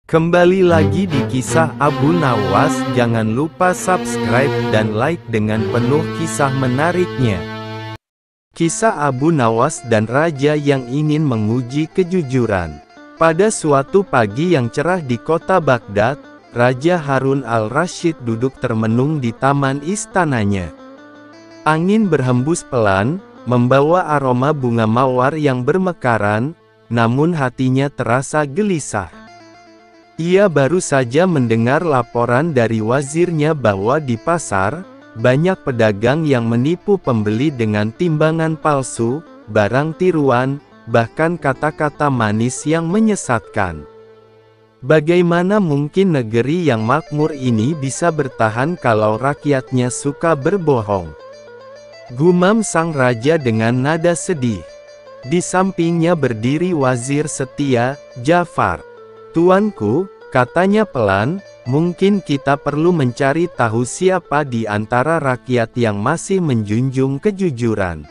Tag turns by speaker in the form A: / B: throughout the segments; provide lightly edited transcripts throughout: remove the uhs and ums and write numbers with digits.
A: Kembali lagi di kisah Abu Nawas. Jangan lupa subscribe dan like dengan penuh kisah menariknya. Kisah Abu Nawas dan raja yang ingin menguji kejujuran. Pada suatu pagi yang cerah di kota Baghdad, Raja Harun al-Rasyid duduk termenung di taman istananya. Angin berhembus pelan, membawa aroma bunga mawar yang bermekaran, namun hatinya terasa gelisah. Ia baru saja mendengar laporan dari wazirnya bahwa di pasar, banyak pedagang yang menipu pembeli dengan timbangan palsu, barang tiruan, bahkan kata-kata manis yang menyesatkan. Bagaimana mungkin negeri yang makmur ini bisa bertahan kalau rakyatnya suka berbohong? Gumam sang raja dengan nada sedih. Di sampingnya berdiri wazir setia, Ja'far. "Tuanku," katanya pelan, "mungkin kita perlu mencari tahu siapa di antara rakyat yang masih menjunjung kejujuran."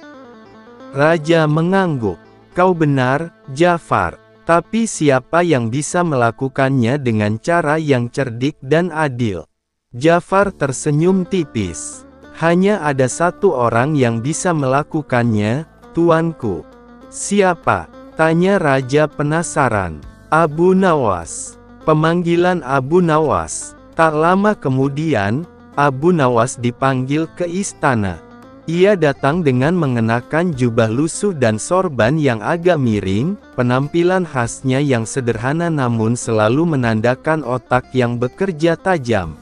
A: Raja mengangguk. "Kau benar, Ja'far. Tapi siapa yang bisa melakukannya dengan cara yang cerdik dan adil?" Ja'far tersenyum tipis. "Hanya ada satu orang yang bisa melakukannya, tuanku." "Siapa?" tanya raja penasaran. "Abu Nawas." Pemanggilan Abu Nawas. Tak lama kemudian, Abu Nawas dipanggil ke istana. Ia datang dengan mengenakan jubah lusuh dan sorban yang agak miring, penampilan khasnya yang sederhana namun selalu menandakan otak yang bekerja tajam.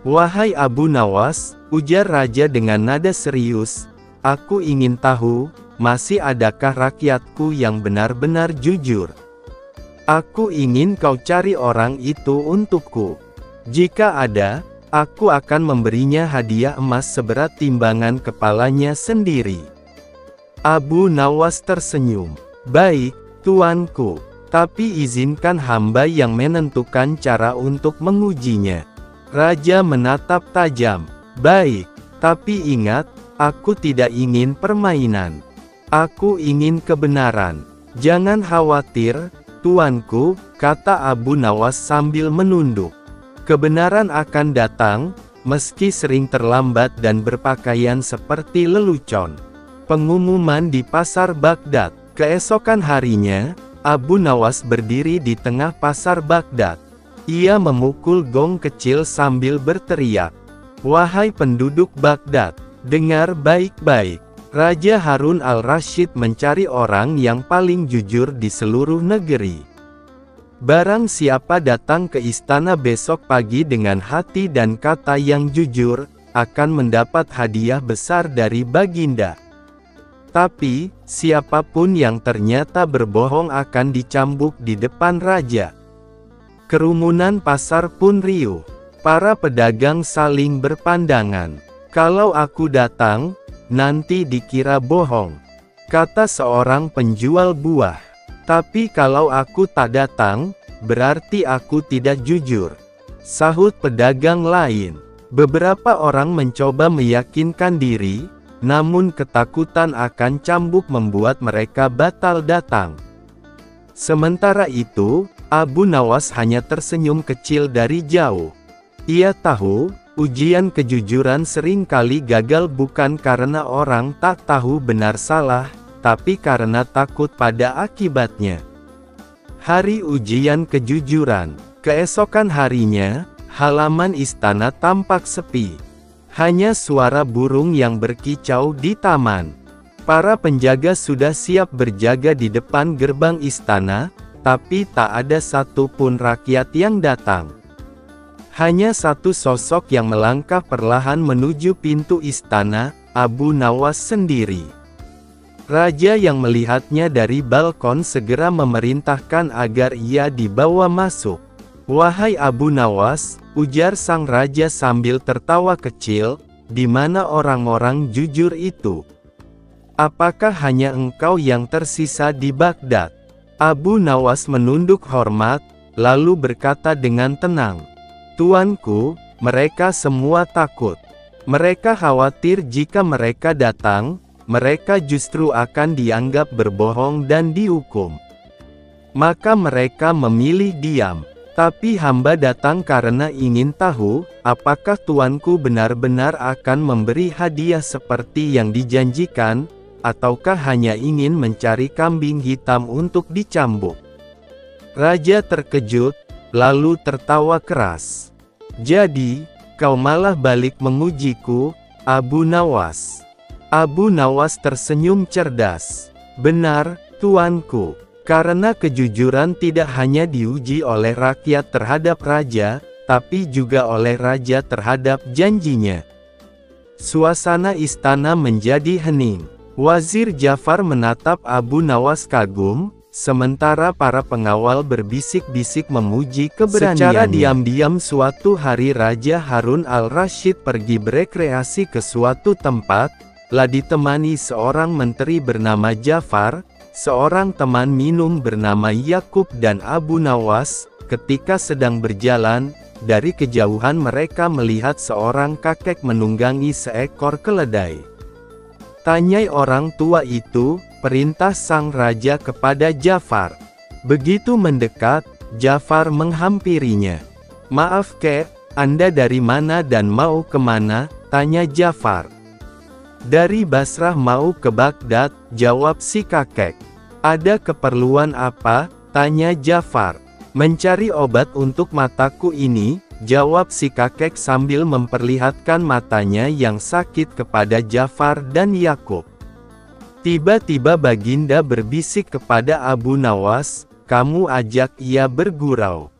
A: "Wahai Abu Nawas," ujar raja dengan nada serius, "aku ingin tahu, masih adakah rakyatku yang benar-benar jujur? Aku ingin kau cari orang itu untukku. Jika ada, aku akan memberinya hadiah emas seberat timbangan kepalanya sendiri." Abu Nawas tersenyum. "Baik, tuanku. Tapi izinkan hamba yang menentukan cara untuk mengujinya." Raja menatap tajam. "Baik, tapi ingat, aku tidak ingin permainan. Aku ingin kebenaran." "Jangan khawatir, tuanku," kata Abu Nawas sambil menunduk. "Kebenaran akan datang, meski sering terlambat dan berpakaian seperti lelucon." Pengumuman di pasar Baghdad. Keesokan harinya, Abu Nawas berdiri di tengah pasar Baghdad. Ia memukul gong kecil sambil berteriak, "Wahai penduduk Baghdad, dengar baik-baik. Raja Harun al-Rasyid mencari orang yang paling jujur di seluruh negeri. Barang siapa datang ke istana besok pagi dengan hati dan kata yang jujur, akan mendapat hadiah besar dari Baginda. Tapi, siapapun yang ternyata berbohong akan dicambuk di depan raja." Kerumunan pasar pun riuh. Para pedagang saling berpandangan. "Kalau aku datang, nanti dikira bohong," kata seorang penjual buah. "Tapi kalau aku tak datang, berarti aku tidak jujur," sahut pedagang lain. Beberapa orang mencoba meyakinkan diri, namun ketakutan akan cambuk membuat mereka batal datang. Sementara itu, Abu Nawas hanya tersenyum kecil dari jauh. Ia tahu, ujian kejujuran sering kali gagal bukan karena orang tak tahu benar salah, tapi karena takut pada akibatnya. Hari ujian kejujuran. Keesokan harinya, halaman istana tampak sepi. Hanya suara burung yang berkicau di taman. Para penjaga sudah siap berjaga di depan gerbang istana, tapi tak ada satupun rakyat yang datang. Hanya satu sosok yang melangkah perlahan menuju pintu istana, Abu Nawas sendiri. Raja yang melihatnya dari balkon segera memerintahkan agar ia dibawa masuk. "Wahai Abu Nawas," ujar sang raja sambil tertawa kecil, "di mana orang-orang jujur itu? Apakah hanya engkau yang tersisa di Baghdad?" Abu Nawas menunduk hormat, lalu berkata dengan tenang, "Tuanku, mereka semua takut. Mereka khawatir jika mereka datang, mereka justru akan dianggap berbohong dan dihukum. Maka mereka memilih diam." Tapi hamba datang karena ingin tahu, apakah tuanku benar-benar akan memberi hadiah seperti yang dijanjikan, ataukah hanya ingin mencari kambing hitam untuk dicambuk. Raja terkejut, lalu tertawa keras. Jadi, kau malah balik mengujiku, Abu Nawas. Abu Nawas tersenyum cerdas. Benar, tuanku. Karena kejujuran tidak hanya diuji oleh rakyat terhadap raja, tapi juga oleh raja terhadap janjinya. Suasana istana menjadi hening. Wazir Jafar menatap Abu Nawas kagum, sementara para pengawal berbisik-bisik memuji keberaniannya. Secara diam-diam suatu hari Raja Harun al-Rasyid pergi berekreasi ke suatu tempat, lah ditemani seorang menteri bernama Jafar, seorang teman minum bernama Yakub dan Abu Nawas. Ketika sedang berjalan, dari kejauhan mereka melihat seorang kakek menunggangi seekor keledai. Tanyai orang tua itu, perintah sang raja kepada Jafar. Begitu mendekat, Jafar menghampirinya. Maaf kek, Anda dari mana dan mau kemana? Tanya Jafar. Dari Basrah mau ke Baghdad, jawab si kakek. Ada keperluan apa? Tanya Jafar. Mencari obat untuk mataku ini, jawab si kakek sambil memperlihatkan matanya yang sakit kepada Jafar dan Yakub. Tiba-tiba Baginda berbisik kepada Abu Nawas, kamu ajak ia bergurau.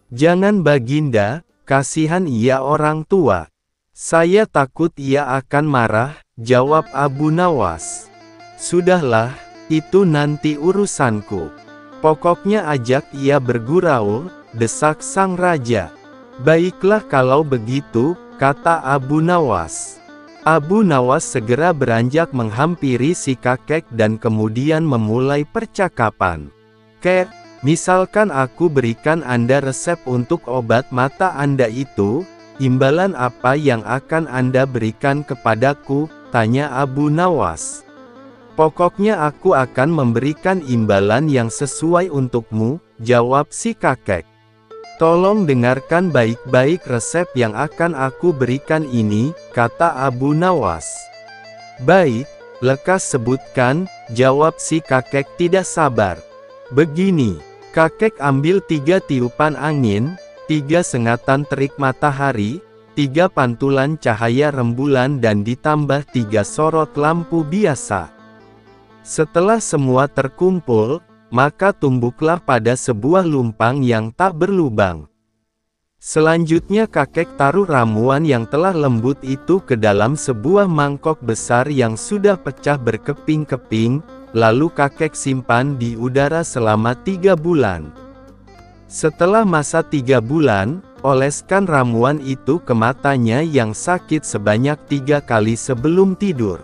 A: Jangan Baginda, kasihan ia orang tua. Saya takut ia akan marah, jawab Abu Nawas. Sudahlah, itu nanti urusanku. Pokoknya ajak ia bergurau, desak sang raja. Baiklah kalau begitu, kata Abu Nawas. Abu Nawas segera beranjak menghampiri si kakek dan kemudian memulai percakapan. Kek, misalkan aku berikan Anda resep untuk obat mata Anda itu, imbalan apa yang akan Anda berikan kepadaku? Tanya Abu Nawas. Pokoknya aku akan memberikan imbalan yang sesuai untukmu, jawab si kakek. Tolong dengarkan baik-baik resep yang akan aku berikan ini, kata Abu Nawas. Baik, lekas sebutkan, jawab si kakek tidak sabar. Begini, kakek ambil 3 tiupan angin, 3 sengatan terik matahari, 3 pantulan cahaya rembulan dan ditambah 3 sorot lampu biasa. Setelah semua terkumpul, maka tumbuklah pada sebuah lumpang yang tak berlubang. Selanjutnya kakek taruh ramuan yang telah lembut itu ke dalam sebuah mangkok besar yang sudah pecah berkeping-keping, lalu kakek simpan di udara selama 3 bulan. Setelah masa 3 bulan, oleskan ramuan itu ke matanya yang sakit sebanyak 3 kali sebelum tidur.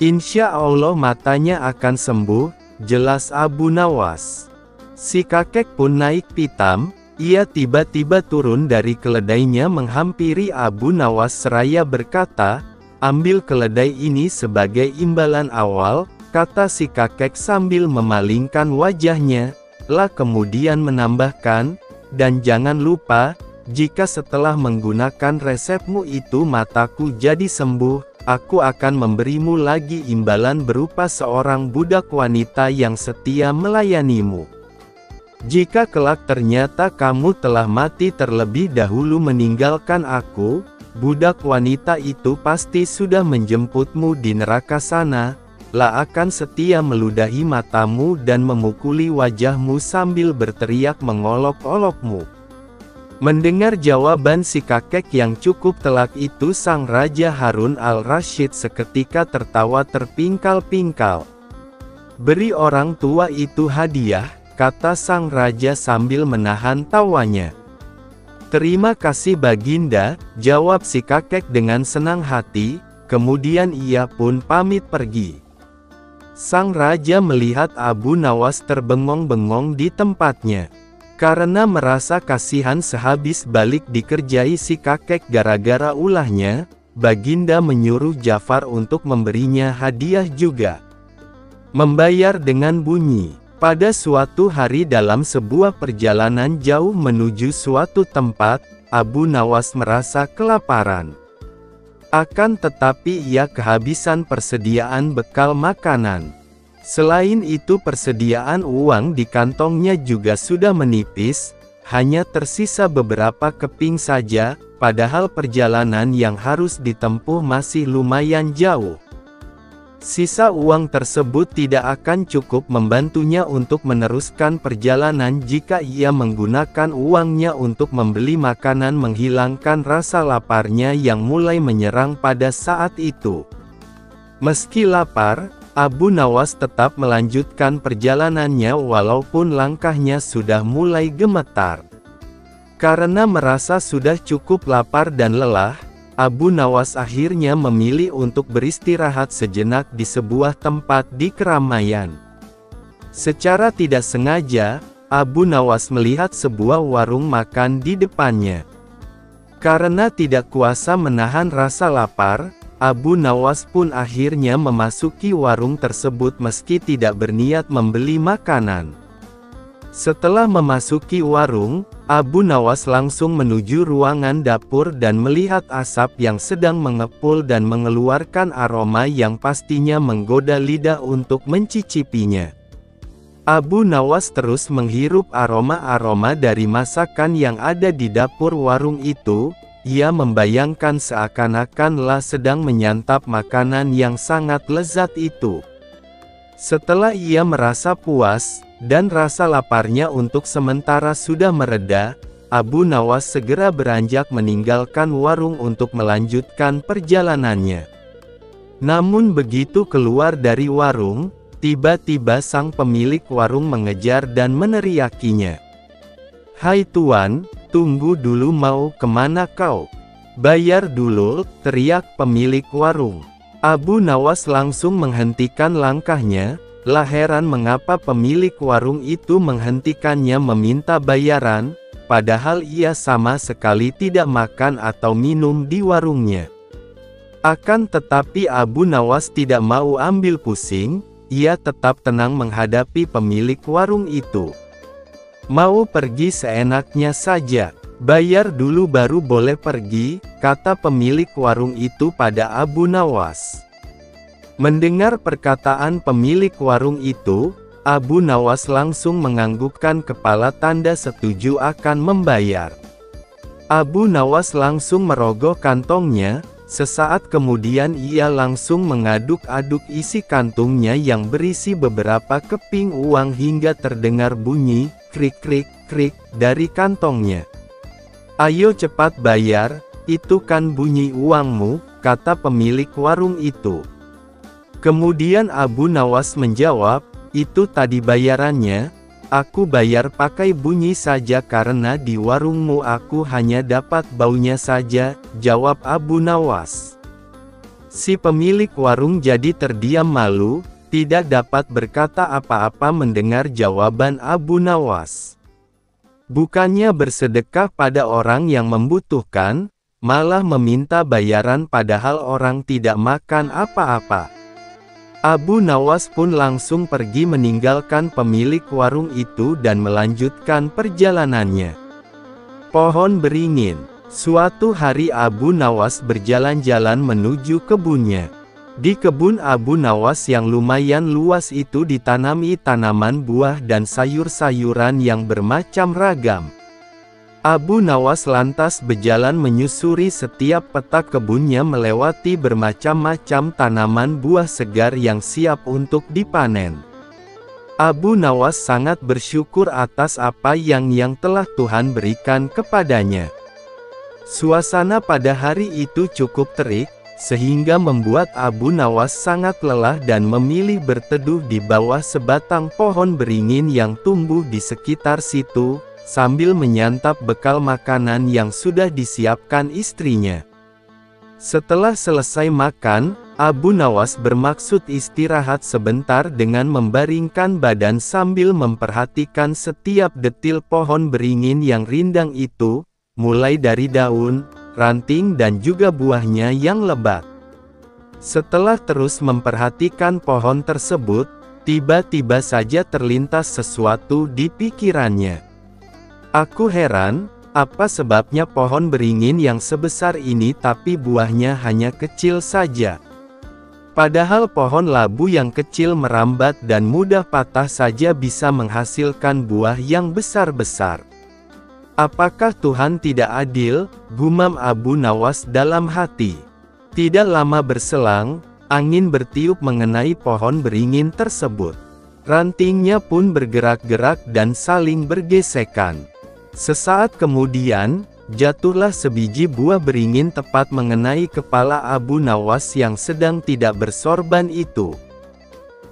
A: Insya Allah matanya akan sembuh, jelas Abu Nawas. Si kakek pun naik pitam, ia tiba-tiba turun dari keledainya menghampiri Abu Nawas seraya berkata, ambil keledai ini sebagai imbalan awal, kata si kakek sambil memalingkan wajahnya, lah kemudian menambahkan, dan jangan lupa, jika setelah menggunakan resepmu itu mataku jadi sembuh, aku akan memberimu lagi imbalan berupa seorang budak wanita yang setia melayanimu. Jika kelak ternyata kamu telah mati terlebih dahulu meninggalkan aku, budak wanita itu pasti sudah menjemputmu di neraka sana, lah akan setia meludahi matamu dan memukuli wajahmu sambil berteriak mengolok-olokmu. Mendengar jawaban si kakek yang cukup telak itu, sang Raja Harun al-Rasyid seketika tertawa terpingkal-pingkal. Beri orang tua itu hadiah, kata sang raja sambil menahan tawanya. Terima kasih Baginda, jawab si kakek dengan senang hati, kemudian ia pun pamit pergi. Sang raja melihat Abu Nawas terbengong-bengong di tempatnya. Karena merasa kasihan sehabis balik dikerjai si kakek gara-gara ulahnya, Baginda menyuruh Jafar untuk memberinya hadiah juga. Membayar dengan bunyi, Pada suatu hari dalam sebuah perjalanan jauh menuju suatu tempat, Abu Nawas merasa kelaparan. Akan tetapi ia kehabisan persediaan bekal makanan. Selain itu persediaan uang di kantongnya juga sudah menipis, hanya tersisa beberapa keping saja, padahal perjalanan yang harus ditempuh masih lumayan jauh. Sisa uang tersebut tidak akan cukup membantunya untuk meneruskan perjalanan jika ia menggunakan uangnya untuk membeli makanan menghilangkan rasa laparnya yang mulai menyerang pada saat itu. Meski lapar, Abu Nawas tetap melanjutkan perjalanannya walaupun langkahnya sudah mulai gemetar. Karena merasa sudah cukup lapar dan lelah, Abu Nawas akhirnya memilih untuk beristirahat sejenak di sebuah tempat di keramaian. Secara tidak sengaja, Abu Nawas melihat sebuah warung makan di depannya. Karena tidak kuasa menahan rasa lapar, Abu Nawas pun akhirnya memasuki warung tersebut meski tidak berniat membeli makanan. Setelah memasuki warung, Abu Nawas langsung menuju ruangan dapur dan melihat asap yang sedang mengepul dan mengeluarkan aroma yang pastinya menggoda lidah untuk mencicipinya. Abu Nawas terus menghirup aroma-aroma dari masakan yang ada di dapur warung itu. Ia membayangkan seakan-akanlah sedang menyantap makanan yang sangat lezat itu. Setelah ia merasa puas, dan rasa laparnya untuk sementara sudah mereda, Abu Nawas segera beranjak meninggalkan warung untuk melanjutkan perjalanannya. Namun begitu keluar dari warung, tiba-tiba sang pemilik warung mengejar dan meneriakinya. "Hai tuan, tunggu dulu, mau kemana kau? Bayar dulu," teriak pemilik warung. Abu Nawas langsung menghentikan langkahnya. Lah heran mengapa pemilik warung itu menghentikannya meminta bayaran, padahal ia sama sekali tidak makan atau minum di warungnya. Akan tetapi Abu Nawas tidak mau ambil pusing, ia tetap tenang menghadapi pemilik warung itu. "Mau pergi seenaknya saja, bayar dulu baru boleh pergi," kata pemilik warung itu pada Abu Nawas. Mendengar perkataan pemilik warung itu, Abu Nawas langsung menganggukkan kepala tanda setuju akan membayar. Abu Nawas langsung merogoh kantongnya, sesaat kemudian ia langsung mengaduk-aduk isi kantungnya yang berisi beberapa keping uang hingga terdengar bunyi, krik-krik-krik, dari kantongnya. "Ayo cepat bayar, itu kan bunyi uangmu," kata pemilik warung itu. Kemudian Abu Nawas menjawab, "Itu tadi bayarannya, aku bayar pakai bunyi saja karena di warungmu aku hanya dapat baunya saja," jawab Abu Nawas. Si pemilik warung jadi terdiam malu, tidak dapat berkata apa-apa mendengar jawaban Abu Nawas. Bukannya bersedekah pada orang yang membutuhkan, malah meminta bayaran padahal orang tidak makan apa-apa. Abu Nawas pun langsung pergi meninggalkan pemilik warung itu dan melanjutkan perjalanannya. Pohon beringin. Suatu hari Abu Nawas berjalan-jalan menuju kebunnya. Di kebun Abu Nawas yang lumayan luas itu ditanami tanaman buah dan sayur-sayuran yang bermacam ragam. Abu Nawas lantas berjalan menyusuri setiap petak kebunnya melewati bermacam-macam tanaman buah segar yang siap untuk dipanen. Abu Nawas sangat bersyukur atas apa yang telah Tuhan berikan kepadanya. Suasana pada hari itu cukup terik, sehingga membuat Abu Nawas sangat lelah dan memilih berteduh di bawah sebatang pohon beringin yang tumbuh di sekitar situ, sambil menyantap bekal makanan yang sudah disiapkan istrinya. Setelah selesai makan, Abu Nawas bermaksud istirahat sebentar dengan membaringkan badan sambil memperhatikan setiap detil pohon beringin yang rindang itu, mulai dari daun, ranting dan juga buahnya yang lebat. Setelah terus memperhatikan pohon tersebut, Tiba-tiba saja terlintas sesuatu di pikirannya. Aku heran, apa sebabnya pohon beringin yang sebesar ini tapi buahnya hanya kecil saja. Padahal pohon labu yang kecil merambat dan mudah patah saja bisa menghasilkan buah yang besar-besar. Apakah Tuhan tidak adil? Gumam Abu Nawas dalam hati. Tidak lama berselang, angin bertiup mengenai pohon beringin tersebut. Rantingnya pun bergerak-gerak dan saling bergesekan. Sesaat kemudian, jatuhlah sebiji buah beringin tepat mengenai kepala Abu Nawas yang sedang tidak bersorban itu.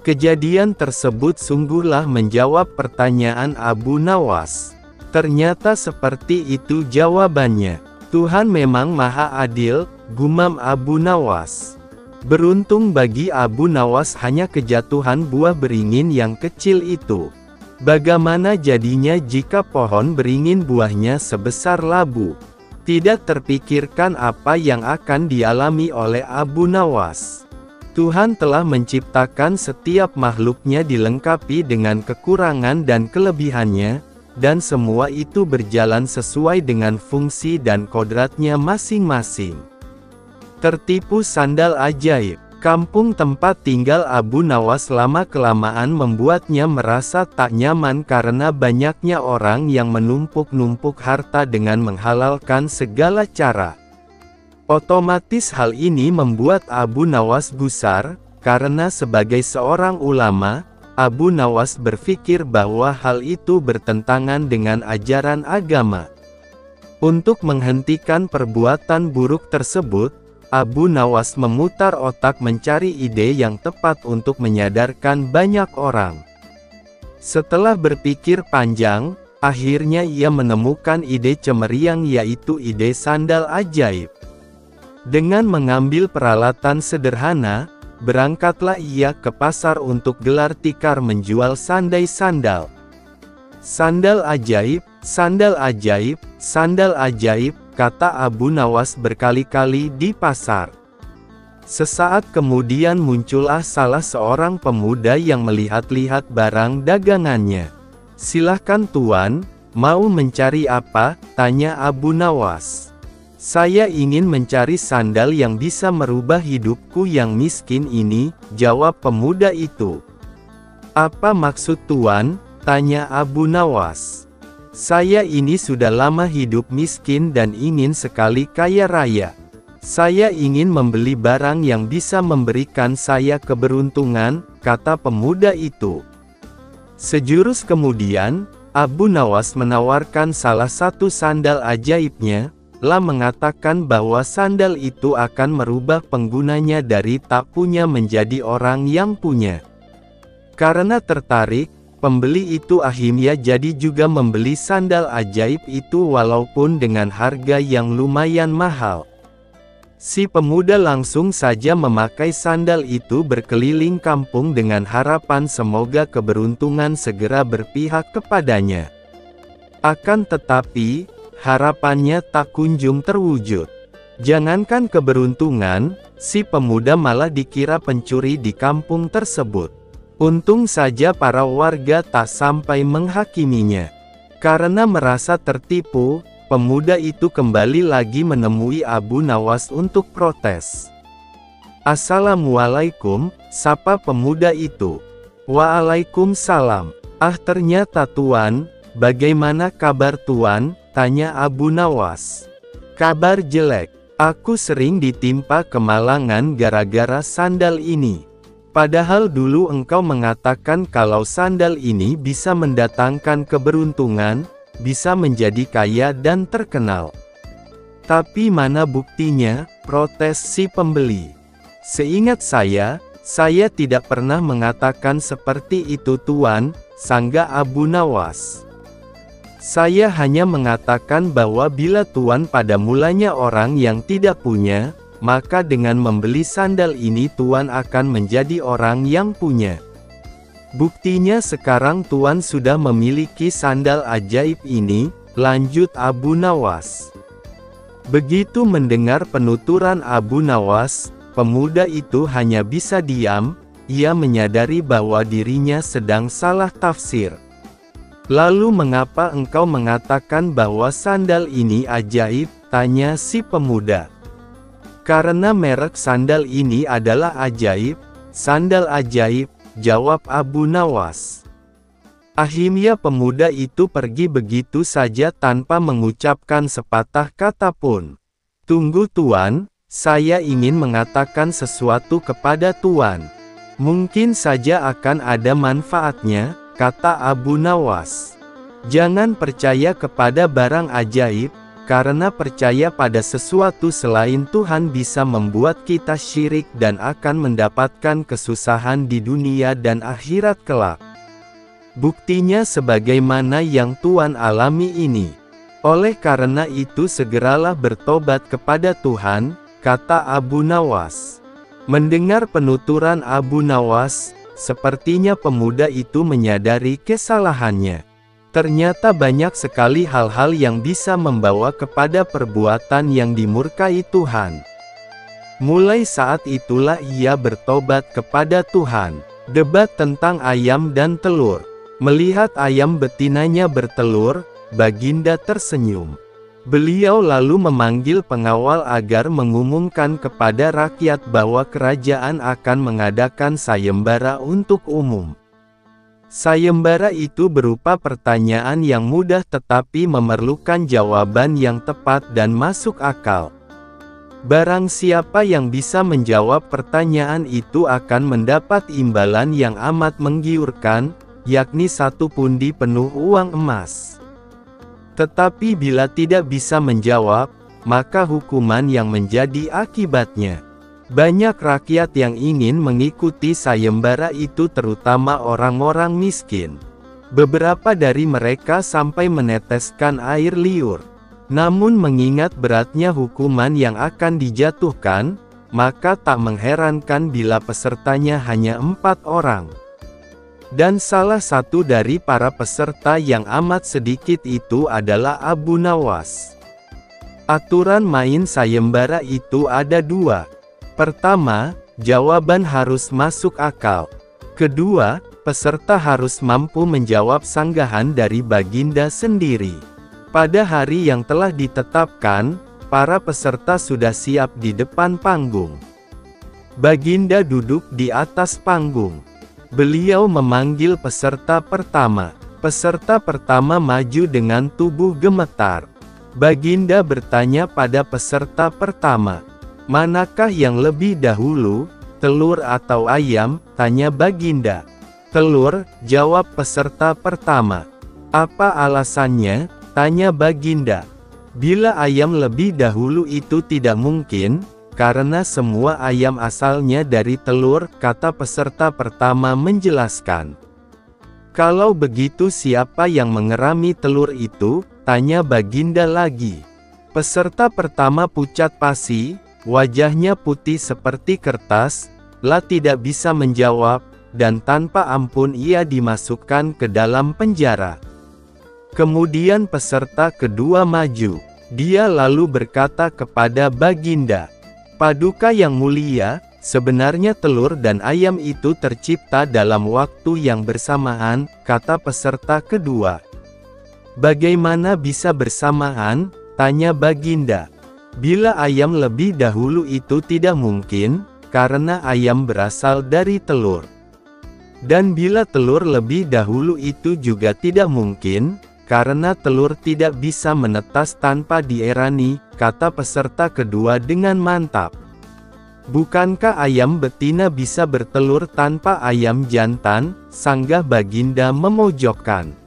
A: Kejadian tersebut sungguhlah menjawab pertanyaan Abu Nawas. Ternyata seperti itu jawabannya. Tuhan memang maha adil, gumam Abu Nawas. Beruntung bagi Abu Nawas hanya kejatuhan buah beringin yang kecil itu. Bagaimana jadinya jika pohon beringin buahnya sebesar labu? Tidak terpikirkan apa yang akan dialami oleh Abu Nawas. Tuhan telah menciptakan setiap makhluknya dilengkapi dengan kekurangan dan kelebihannya, dan semua itu berjalan sesuai dengan fungsi dan kodratnya masing-masing. Tertipu sandal ajaib. Kampung tempat tinggal Abu Nawas lama-kelamaan membuatnya merasa tak nyaman karena banyaknya orang yang menumpuk-numpuk harta dengan menghalalkan segala cara. Otomatis hal ini membuat Abu Nawas gusar, karena sebagai seorang ulama, Abu Nawas berpikir bahwa hal itu bertentangan dengan ajaran agama. Untuk menghentikan perbuatan buruk tersebut, Abu Nawas memutar otak mencari ide yang tepat untuk menyadarkan banyak orang. Setelah berpikir panjang, akhirnya ia menemukan ide cemeriang yaitu ide sandal ajaib. Dengan mengambil peralatan sederhana, berangkatlah ia ke pasar untuk gelar tikar menjual sandal-sandal. Sandal ajaib, sandal ajaib, sandal ajaib, kata Abu Nawas berkali-kali di pasar. Sesaat kemudian muncullah salah seorang pemuda yang melihat-lihat barang dagangannya. "Silahkan tuan, mau mencari apa?" tanya Abu Nawas. "Saya ingin mencari sandal yang bisa merubah hidupku yang miskin ini," jawab pemuda itu. "Apa maksud tuan?" tanya Abu Nawas. "Saya ini sudah lama hidup miskin dan ingin sekali kaya raya. Saya ingin membeli barang yang bisa memberikan saya keberuntungan," kata pemuda itu. Sejurus kemudian, Abu Nawas menawarkan salah satu sandal ajaibnya, lah mengatakan bahwa sandal itu akan merubah penggunanya dari tak punya menjadi orang yang punya. Karena tertarik, pembeli itu akhirnya jadi juga membeli sandal ajaib itu walaupun dengan harga yang lumayan mahal. Si pemuda langsung saja memakai sandal itu berkeliling kampung dengan harapan semoga keberuntungan segera berpihak kepadanya. Akan tetapi, harapannya tak kunjung terwujud. Jangankan keberuntungan, si pemuda malah dikira pencuri di kampung tersebut. Untung saja para warga tak sampai menghakiminya. Karena merasa tertipu, pemuda itu kembali lagi menemui Abu Nawas untuk protes. "Assalamualaikum," sapa pemuda itu. "Waalaikumsalam. Ah, ternyata tuan, bagaimana kabar tuan?" tanya Abu Nawas. "Kabar jelek. Aku sering ditimpa kemalangan gara-gara sandal ini. Padahal dulu engkau mengatakan kalau sandal ini bisa mendatangkan keberuntungan, bisa menjadi kaya dan terkenal. Tapi mana buktinya?" protes si pembeli. "Seingat saya tidak pernah mengatakan seperti itu tuan," sangga Abu Nawas. "Saya hanya mengatakan bahwa bila tuan pada mulanya orang yang tidak punya, maka dengan membeli sandal ini tuan akan menjadi orang yang punya. Buktinya sekarang tuan sudah memiliki sandal ajaib ini," lanjut Abu Nawas. Begitu mendengar penuturan Abu Nawas, pemuda itu hanya bisa diam. ia menyadari bahwa dirinya sedang salah tafsir. "Lalu mengapa engkau mengatakan bahwa sandal ini ajaib?" tanya si pemuda. "Karena merek sandal ini adalah ajaib, sandal ajaib," jawab Abu Nawas. Akhirnya pemuda itu pergi begitu saja tanpa mengucapkan sepatah kata pun. "Tunggu Tuan, saya ingin mengatakan sesuatu kepada Tuan. Mungkin saja akan ada manfaatnya," kata Abu Nawas. "Jangan percaya kepada barang ajaib, karena percaya pada sesuatu selain Tuhan bisa membuat kita syirik dan akan mendapatkan kesusahan di dunia dan akhirat kelak. Buktinya sebagaimana yang Tuan alami ini. Oleh karena itu segeralah bertobat kepada Tuhan," kata Abu Nawas. Mendengar penuturan Abu Nawas, sepertinya pemuda itu menyadari kesalahannya. Ternyata banyak sekali hal-hal yang bisa membawa kepada perbuatan yang dimurkai Tuhan. Mulai saat itulah ia bertobat kepada Tuhan. Debat tentang ayam dan telur. Melihat ayam betinanya bertelur, Baginda tersenyum. Beliau lalu memanggil pengawal agar mengumumkan kepada rakyat bahwa kerajaan akan mengadakan sayembara untuk umum. Sayembara itu berupa pertanyaan yang mudah tetapi memerlukan jawaban yang tepat dan masuk akal. Barang siapa yang bisa menjawab pertanyaan itu akan mendapat imbalan yang amat menggiurkan, yakni 1 pundi penuh uang emas. Tetapi bila tidak bisa menjawab, maka hukuman yang menjadi akibatnya. Banyak rakyat yang ingin mengikuti sayembara itu, terutama orang-orang miskin. Beberapa dari mereka sampai meneteskan air liur. Namun mengingat beratnya hukuman yang akan dijatuhkan, maka tak mengherankan bila pesertanya hanya 4 orang. Dan salah satu dari para peserta yang amat sedikit itu adalah Abu Nawas. Aturan main sayembara itu ada 2. Pertama, jawaban harus masuk akal. Kedua, peserta harus mampu menjawab sanggahan dari Baginda sendiri. Pada hari yang telah ditetapkan, para peserta sudah siap di depan panggung. Baginda duduk di atas panggung. Beliau memanggil peserta pertama. Peserta pertama maju dengan tubuh gemetar. Baginda bertanya pada peserta pertama, "Manakah yang lebih dahulu, telur atau ayam?" tanya Baginda. "Telur," jawab peserta pertama. "Apa alasannya?" tanya Baginda. "Bila ayam lebih dahulu itu tidak mungkin, karena semua ayam asalnya dari telur," kata peserta pertama menjelaskan. "Kalau begitu siapa yang mengerami telur itu?" tanya Baginda lagi. Peserta pertama pucat pasi, wajahnya putih seperti kertas, tidak bisa menjawab, dan tanpa ampun ia dimasukkan ke dalam penjara. Kemudian peserta kedua maju. Dia lalu berkata kepada Baginda, "Paduka yang mulia, sebenarnya telur dan ayam itu tercipta dalam waktu yang bersamaan," kata peserta kedua. "Bagaimana bisa bersamaan?" tanya Baginda. "Bila ayam lebih dahulu itu tidak mungkin, karena ayam berasal dari telur. Dan bila telur lebih dahulu itu juga tidak mungkin, karena telur tidak bisa menetas tanpa dierani," kata peserta kedua dengan mantap. "Bukankah ayam betina bisa bertelur tanpa ayam jantan?" sanggah Baginda memojokkan.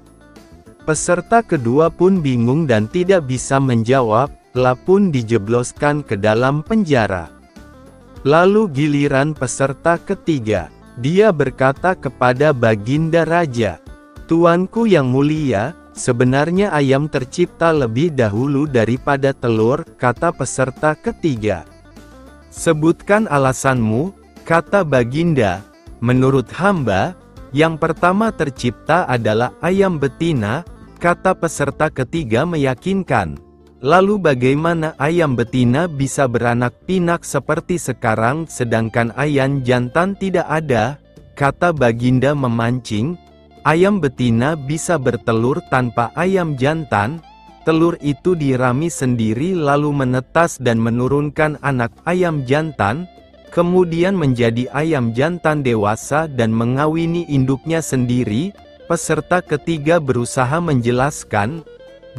A: Peserta kedua pun bingung dan tidak bisa menjawab, pun dijebloskan ke dalam penjara. Lalu giliran peserta ketiga. Dia berkata kepada Baginda Raja, "Tuanku yang mulia, sebenarnya ayam tercipta lebih dahulu daripada telur," kata peserta ketiga. "Sebutkan alasanmu," kata Baginda. "Menurut hamba, yang pertama tercipta adalah ayam betina," kata peserta ketiga meyakinkan. "Lalu bagaimana ayam betina bisa beranak pinak seperti sekarang sedangkan ayam jantan tidak ada?" kata Baginda memancing. Ayam betina bisa bertelur tanpa ayam jantan. Telur itu dirami sendiri lalu menetas dan menurunkan anak ayam jantan, kemudian menjadi ayam jantan dewasa dan mengawini induknya sendiri. Peserta ketiga berusaha menjelaskan,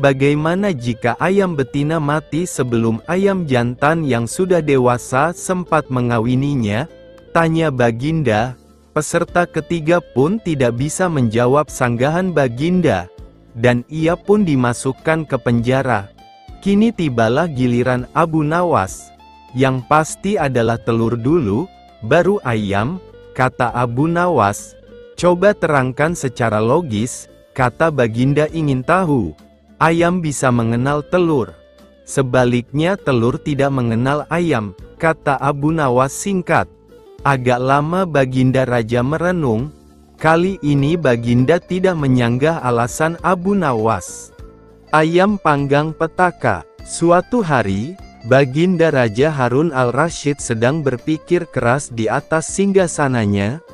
A: bagaimana jika ayam betina mati sebelum ayam jantan yang sudah dewasa sempat mengawininya? Tanya Baginda. Peserta ketiga pun tidak bisa menjawab sanggahan Baginda, dan ia pun dimasukkan ke penjara. Kini tibalah giliran Abu Nawas. Yang pasti adalah telur dulu, baru ayam, kata Abu Nawas. Coba terangkan secara logis, kata Baginda ingin tahu. Ayam bisa mengenal telur. Sebaliknya telur tidak mengenal ayam, kata Abu Nawas singkat. Agak lama Baginda Raja merenung. Kali ini Baginda tidak menyanggah alasan Abu Nawas. Ayam panggang petaka. Suatu hari, Baginda Raja Harun al-Rasyid sedang berpikir keras di atas singgasananya,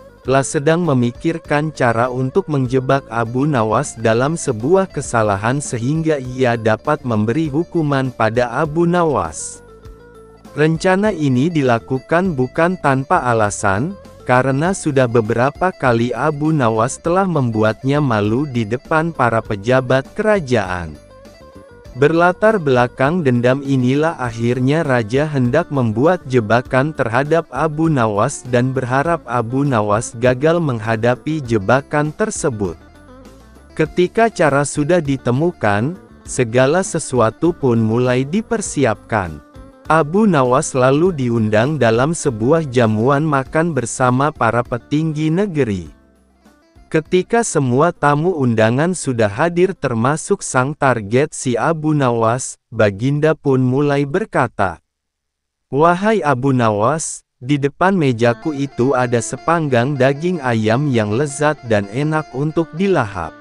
A: sedang memikirkan cara untuk menjebak Abu Nawas dalam sebuah kesalahan sehingga ia dapat memberi hukuman pada Abu Nawas. Rencana ini dilakukan bukan tanpa alasan, karena sudah beberapa kali Abu Nawas telah membuatnya malu di depan para pejabat kerajaan. Berlatar belakang dendam inilah akhirnya Raja hendak membuat jebakan terhadap Abu Nawas dan berharap Abu Nawas gagal menghadapi jebakan tersebut. Ketika cara sudah ditemukan, segala sesuatu pun mulai dipersiapkan. Abu Nawas lalu diundang dalam sebuah jamuan makan bersama para petinggi negeri. Ketika semua tamu undangan sudah hadir termasuk sang target si Abu Nawas, Baginda pun mulai berkata, "Wahai Abu Nawas, di depan mejaku itu ada sepanggang daging ayam yang lezat dan enak untuk dilahap.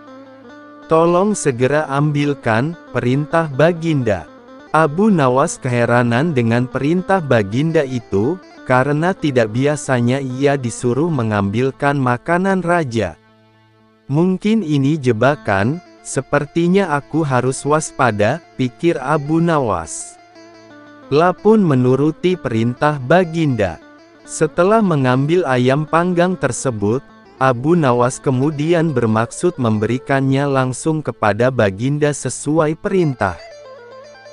A: Tolong segera ambilkan," perintah Baginda. Abu Nawas keheranan dengan perintah Baginda itu, karena tidak biasanya ia disuruh mengambilkan makanan raja. Mungkin ini jebakan, sepertinya aku harus waspada, pikir Abu Nawas. Pun menuruti perintah Baginda. Setelah mengambil ayam panggang tersebut, Abu Nawas kemudian bermaksud memberikannya langsung kepada Baginda sesuai perintah.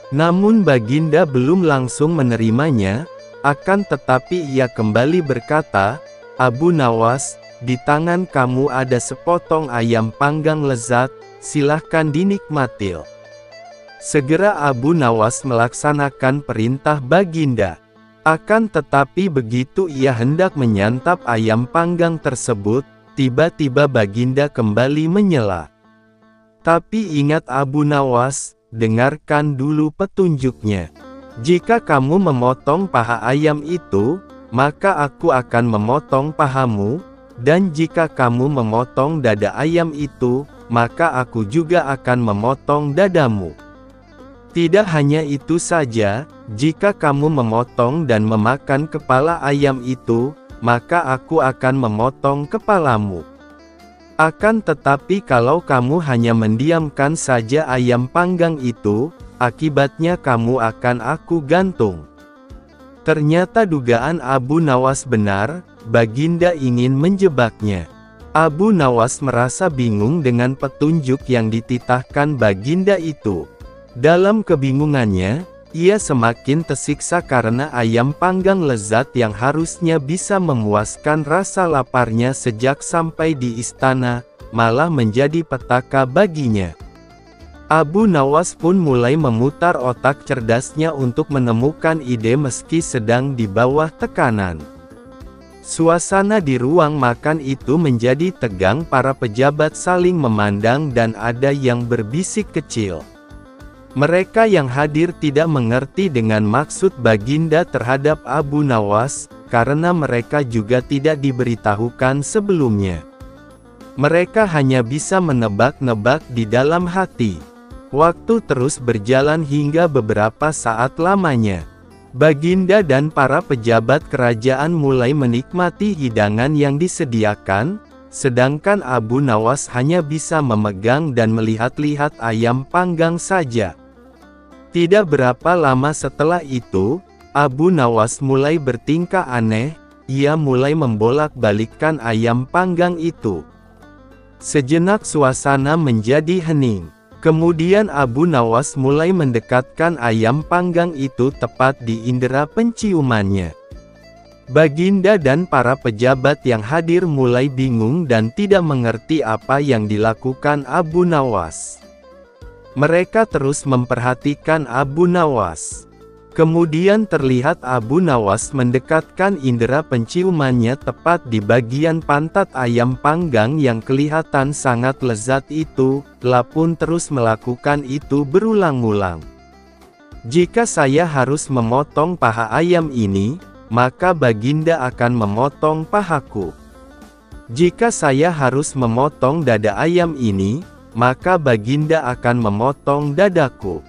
A: Namun Baginda belum langsung menerimanya, akan tetapi ia kembali berkata, "Abu Nawas, di tangan kamu ada sepotong ayam panggang lezat, silahkan dinikmati." Segera Abu Nawas melaksanakan perintah Baginda. Akan tetapi begitu ia hendak menyantap ayam panggang tersebut, tiba-tiba Baginda kembali menyela. "Tapi ingat Abu Nawas, dengarkan dulu petunjuknya. Jika kamu memotong paha ayam itu, maka aku akan memotong pahamu. Dan jika kamu memotong dada ayam itu, maka aku juga akan memotong dadamu. Tidak hanya itu saja, jika kamu memotong dan memakan kepala ayam itu, maka aku akan memotong kepalamu. Akan tetapi kalau kamu hanya mendiamkan saja ayam panggang itu, akibatnya kamu akan aku gantung." Ternyata dugaan Abu Nawas benar, Baginda ingin menjebaknya. Abu Nawas merasa bingung dengan petunjuk yang dititahkan Baginda itu. Dalam kebingungannya, ia semakin tersiksa karena ayam panggang lezat yang harusnya bisa memuaskan rasa laparnya sejak sampai di istana, malah menjadi petaka baginya. Abu Nawas pun mulai memutar otak cerdasnya untuk menemukan ide meski sedang di bawah tekanan. Suasana di ruang makan itu menjadi tegang, para pejabat saling memandang dan ada yang berbisik kecil. Mereka yang hadir tidak mengerti dengan maksud Baginda terhadap Abu Nawas, karena mereka juga tidak diberitahukan sebelumnya. Mereka hanya bisa menebak-nebak di dalam hati. Waktu terus berjalan hingga beberapa saat lamanya. Baginda dan para pejabat kerajaan mulai menikmati hidangan yang disediakan, sedangkan Abu Nawas hanya bisa memegang dan melihat-lihat ayam panggang saja. Tidak berapa lama setelah itu, Abu Nawas mulai bertingkah aneh, ia mulai membolak-balikkan ayam panggang itu. Sejenak suasana menjadi hening. Kemudian Abu Nawas mulai mendekatkan ayam panggang itu tepat di indera penciumannya. Baginda dan para pejabat yang hadir mulai bingung dan tidak mengerti apa yang dilakukan Abu Nawas. Mereka terus memperhatikan Abu Nawas. Kemudian terlihat Abu Nawas mendekatkan indera penciumannya tepat di bagian pantat ayam panggang yang kelihatan sangat lezat itu, pun terus melakukan itu berulang-ulang. Jika saya harus memotong paha ayam ini, maka Baginda akan memotong pahaku. Jika saya harus memotong dada ayam ini, maka Baginda akan memotong dadaku.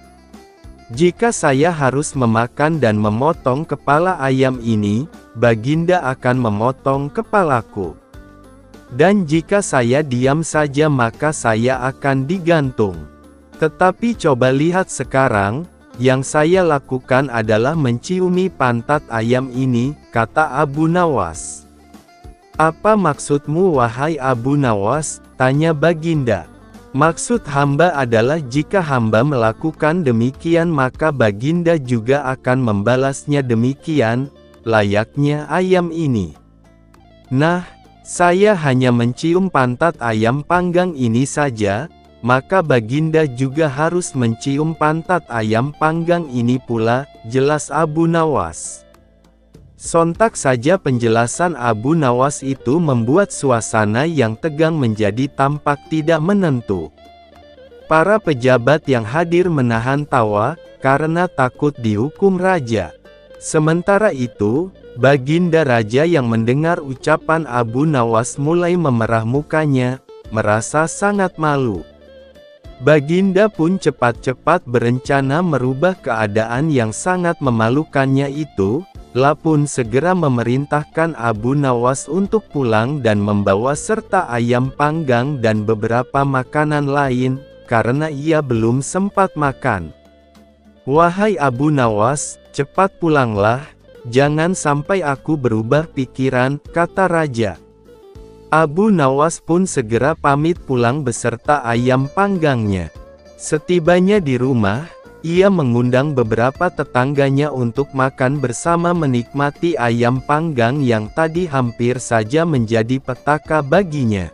A: Jika saya harus memakan dan memotong kepala ayam ini, Baginda akan memotong kepalaku. Dan jika saya diam saja maka saya akan digantung. Tetapi coba lihat sekarang, yang saya lakukan adalah menciumi pantat ayam ini, kata Abu Nawas. Apa maksudmu wahai Abu Nawas? Tanya Baginda. Maksud hamba adalah jika hamba melakukan demikian maka Baginda juga akan membalasnya demikian, layaknya ayam ini. Nah, saya hanya mencium pantat ayam panggang ini saja, maka Baginda juga harus mencium pantat ayam panggang ini pula, jelas Abu Nawas. Sontak saja penjelasan Abu Nawas itu membuat suasana yang tegang menjadi tampak tidak menentu. Para pejabat yang hadir menahan tawa, karena takut dihukum raja. Sementara itu, Baginda Raja yang mendengar ucapan Abu Nawas mulai memerah mukanya, merasa sangat malu. Baginda pun cepat-cepat berencana merubah keadaan yang sangat memalukannya itu, pun segera memerintahkan Abu Nawas untuk pulang dan membawa serta ayam panggang dan beberapa makanan lain, karena ia belum sempat makan. Wahai Abu Nawas, cepat pulanglah, jangan sampai aku berubah pikiran, kata raja. Abu Nawas pun segera pamit pulang beserta ayam panggangnya. Setibanya di rumah, ia mengundang beberapa tetangganya untuk makan bersama menikmati ayam panggang yang tadi hampir saja menjadi petaka baginya.